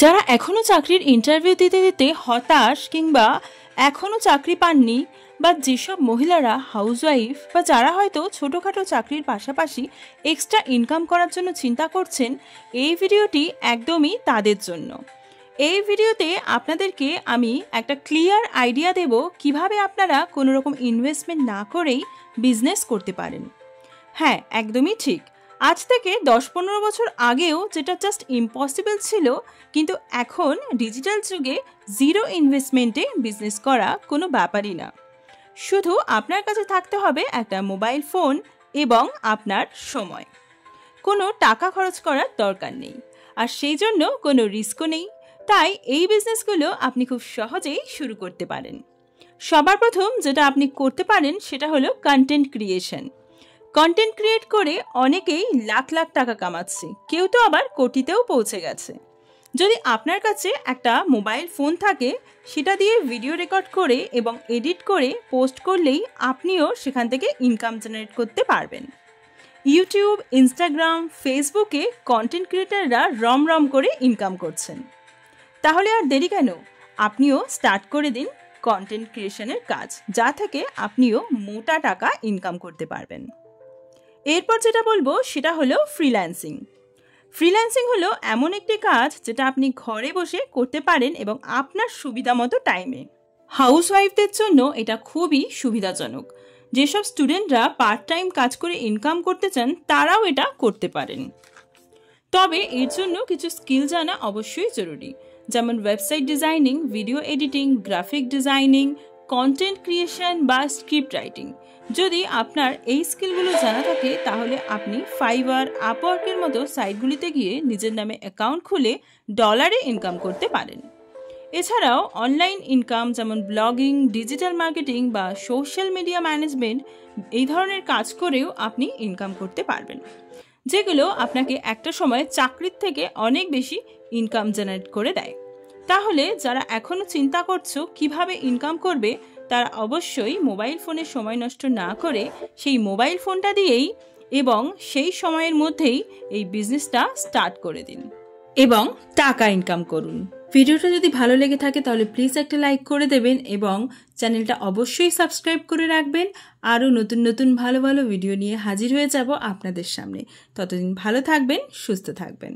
যারা এখনও চাকরির ইন্টারভিউ দিতে দিতে হতাশ কিংবা এখনও চাকরি পাননি, বা যেসব মহিলারা হাউসওয়াইফ বা যারা হয়তো ছোটোখাটো চাকরির পাশাপাশি এক্সট্রা ইনকাম করার জন্য চিন্তা করছেন, এই ভিডিওটি একদমই তাদের জন্য। এই ভিডিওতে আপনাদেরকে আমি একটা ক্লিয়ার আইডিয়া দেব কিভাবে আপনারা কোনো রকম ইনভেস্টমেন্ট না করেই বিজনেস করতে পারেন। হ্যাঁ, একদমই ঠিক। আজ থেকে 10-15 বছর আগেও যেটা জাস্ট ইম্পসিবল ছিল, কিন্তু এখন ডিজিটাল যুগে জিরো ইনভেস্টমেন্টে বিজনেস করা কোনো ব্যাপারই না। শুধু আপনার কাছে থাকতে হবে একটা মোবাইল ফোন এবং আপনার সময়। কোনো টাকা খরচ করার দরকার নেই, আর সেই জন্য কোনো রিস্কও নেই। তাই এই বিজনেসগুলো আপনি খুব সহজেই শুরু করতে পারেন। সবার প্রথম যেটা আপনি করতে পারেন সেটা হলো কন্টেন্ট ক্রিয়েশন। কন্টেন্ট ক্রিয়েট করে অনেকেই লাখ লাখ টাকা কামাচ্ছে, কেউ তো আবার কোটিতেও পৌঁছে গেছে। যদি আপনার কাছে একটা মোবাইল ফোন থাকে, সেটা দিয়ে ভিডিও রেকর্ড করে এবং এডিট করে পোস্ট করলেই আপনিও সেখান থেকে ইনকাম জেনারেট করতে পারবেন। ইউটিউব, ইনস্টাগ্রাম, ফেসবুকে কন্টেন্ট ক্রিয়েটাররা রম করে ইনকাম করছেন। তাহলে আর দেরি কেন? আপনিও স্টার্ট করে দিন কন্টেন্ট ক্রিয়েশনের কাজ, যা থেকে আপনিও মোটা টাকা ইনকাম করতে পারবেন। এরপর যেটা বলবো সেটা হলো ফ্রিল্যান্সিং। ফ্রিল্যান্সিং হলো এমন একটি কাজ যেটা আপনি ঘরে বসে করতে পারেন এবং আপনার সুবিধা মতো টাইমে। হাউসওয়াইফদের জন্য এটা খুবই সুবিধাজনক। যেসব স্টুডেন্টরা পার্ট টাইম কাজ করে ইনকাম করতে চান, তারাও এটা করতে পারেন। তবে এর জন্য কিছু স্কিল জানা অবশ্যই জরুরি, যেমন website designing, video editing, graphic designing, content creation বা স্ক্রিপ্ট রাইটিং। যদি আপনার এই স্কিলগুলো জানা থাকে, তাহলে আপনি ফাইবার, আপওয়ার্কের মতো সাইটগুলিতে গিয়ে নিজের নামে অ্যাকাউন্ট খুলে ডলারে ইনকাম করতে পারেন। এছাড়াও অনলাইন ইনকাম যেমন ব্লগিং, ডিজিটাল মার্কেটিং বা সোশ্যাল মিডিয়া ম্যানেজমেন্ট, এই ধরনের কাজ করেও আপনি ইনকাম করতে পারবেন, যেগুলো আপনাকে একটা সময় চাকরির থেকে অনেক বেশি ইনকাম জেনারেট করে দেয়। তাহলে যারা এখনও চিন্তা করছো কিভাবে ইনকাম করবে, তারা অবশ্যই মোবাইল ফোনে সময় নষ্ট না করে সেই মোবাইল ফোনটা দিয়েই এবং সেই সময়ের মধ্যেই এই বিজনেসটা স্টার্ট করে দিন এবং টাকা ইনকাম করুন। ভিডিওটা যদি ভালো লেগে থাকে তাহলে প্লিজ একটা লাইক করে দেবেন এবং চ্যানেলটা অবশ্যই সাবস্ক্রাইব করে রাখবেন। আরও নতুন নতুন ভালো ভালো ভিডিও নিয়ে হাজির হয়ে যাব আপনাদের সামনে। ততদিন ভালো থাকবেন, সুস্থ থাকবেন।